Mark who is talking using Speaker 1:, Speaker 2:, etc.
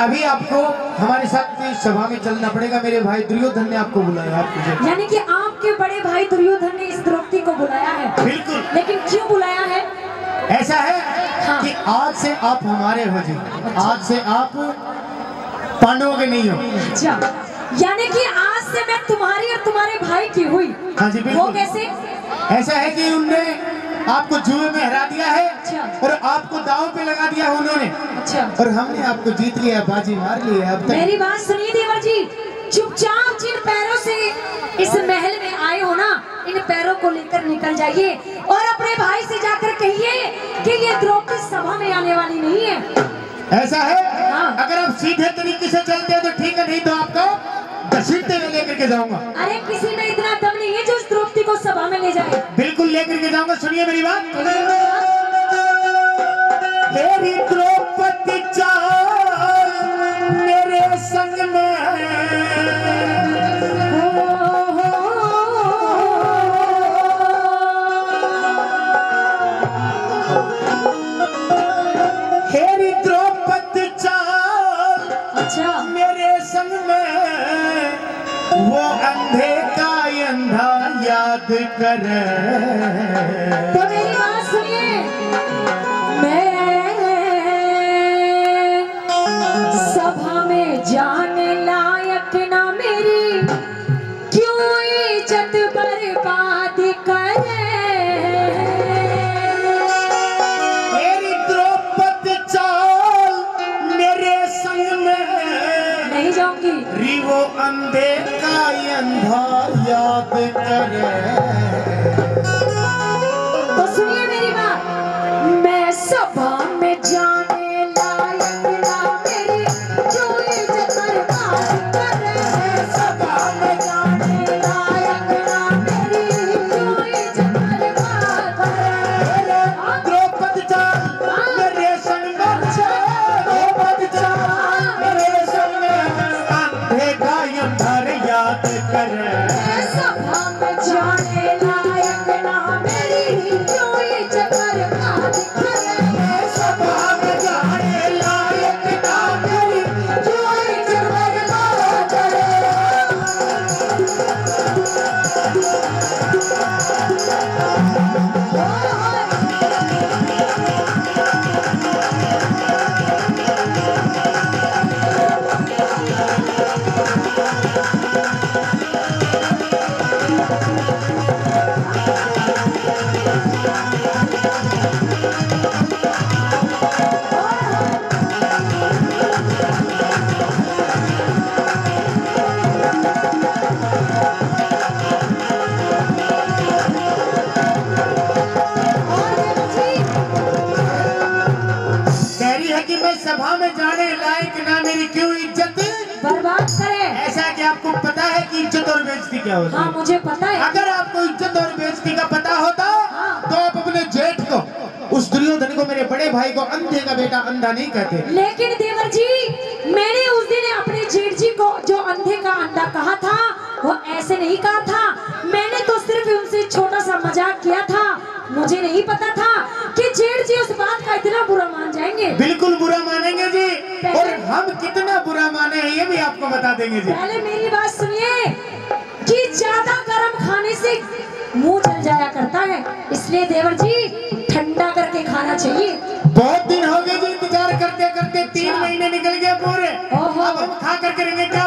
Speaker 1: अभी आपको हमारे साथ सभा में चलना पड़ेगा। मेरे भाई दुर्योधन ने आपको बुलाया आपको।
Speaker 2: यानी कि आपके बड़े भाई दुर्योधन ने इस द्रौपदी को बुलाया है।
Speaker 1: बिल्कुल।
Speaker 2: लेकिन क्यों बुलाया है?
Speaker 1: ऐसा है
Speaker 2: हाँ।
Speaker 1: कि आज से आप हमारे हो जी। आज से आप पांडवों के नहीं हो।
Speaker 2: अच्छा, यानी कि आज से मैं तुम्हारी और तुम्हारे भाई की हुई।
Speaker 1: हाँ जी बिल्कुल।
Speaker 2: वो कैसे?
Speaker 1: ऐसा है कि उनने आपको जुए में हरा दिया है।
Speaker 2: अच्छा।
Speaker 1: और आपको दांव पे लगा दिया उन्होंने।
Speaker 2: अच्छा।
Speaker 1: और हमने आपको जीत लिया, बाजी मार ली है अब तक।
Speaker 2: मेरी बात सुनिए देवर जी, चुपचाप जिन पैरों से इस महल में आए हो ना, इन पैरों को लेकर निकल जाइए और अपने भाई से जाकर कहिए कि ये द्रौपदी सभा में आने वाली नहीं है।
Speaker 1: ऐसा है?
Speaker 2: हाँ।
Speaker 1: अगर आप सीधे तरीके से चलते हैं तो ठीक है, नहीं तो आपको घसीटते हुए लेकर के जाऊंगा।
Speaker 2: अरे किसी में इतना दम नहीं है जो उस द्रौपदी को सभा में ले जाए।
Speaker 1: बिल्कुल लेकर के जाऊंगा। सुनिए मेरी बात। तेरी द्रौपदी चाल मेरे संग में तेरी द्रौपदी चाल
Speaker 2: अच्छा
Speaker 1: मेरे संग में वो अंधे का अंधा याद करे।
Speaker 2: तो मेरी बात सुनिए, मैं सभा में जाने लायक ना मेरी क्यों इज्जत बर्बाद करे।
Speaker 1: मेरी द्रौपदी चाल मेरे संग में
Speaker 2: नहीं जाऊंगी।
Speaker 1: वो अंधे का अंधा याद करे।
Speaker 2: तो सुनिए मेरी बात, मैं सभा में जाने लायक ना मेरी जो इज्जत बर्बाद करे। सभा में जाने लायक ना मेरी जो इज्जत बर्बाद करे।
Speaker 1: द्रौपदी चाल मेरे संग में, द्रौपदी चाल मेरे संग में अंधे का अंधा याद करे।
Speaker 2: सभा में जाने लायक ना मेरी जो इज्जत बर्बाद करे।
Speaker 1: सभा में जाने लायक ना मेरी
Speaker 2: जो इज्जत बर्बाद करे।
Speaker 1: कि मैं सभा में जाने लायक ना मेरी क्यों इज्जत
Speaker 2: बर्बाद करे।
Speaker 1: ऐसा कि आपको पता है कि इज्जत और बेइज्जती क्या होती है?
Speaker 2: हाँ मुझे पता है।
Speaker 1: अगर आपको इज्जत और बेइज्जती का पता होता
Speaker 2: हाँ।
Speaker 1: तो आप अपने जेठ को, उस दुर्योधन को, मेरे बड़े भाई को अंधे का बेटा अंधा नहीं कहते।
Speaker 2: लेकिन देवर जी, मैंने उस दिन अपने जेठ जी को जो अंधे का अंधा कहा था वो ऐसे नहीं कहा था। मैंने तो सिर्फ उनसे छोटा सा मजाक किया था। मुझे नहीं पता था कि जेठ जी उस बात का इतना बुरा मान जाएंगे।
Speaker 1: बिल्कुल बुरा मानेंगे जी, और हम कितना बुरा माने हैं ये भी आपको बता देंगे जी।
Speaker 2: पहले मेरी बात सुनिए कि ज्यादा गर्म खाने से मुंह जल जाया करता है, इसलिए देवर जी ठंडा करके खाना चाहिए।
Speaker 1: बहुत दिन हो गए जी इंतजार करते करते, 3 महीने निकल गए पूरे। अब हम खा करके रहेंगे क्या?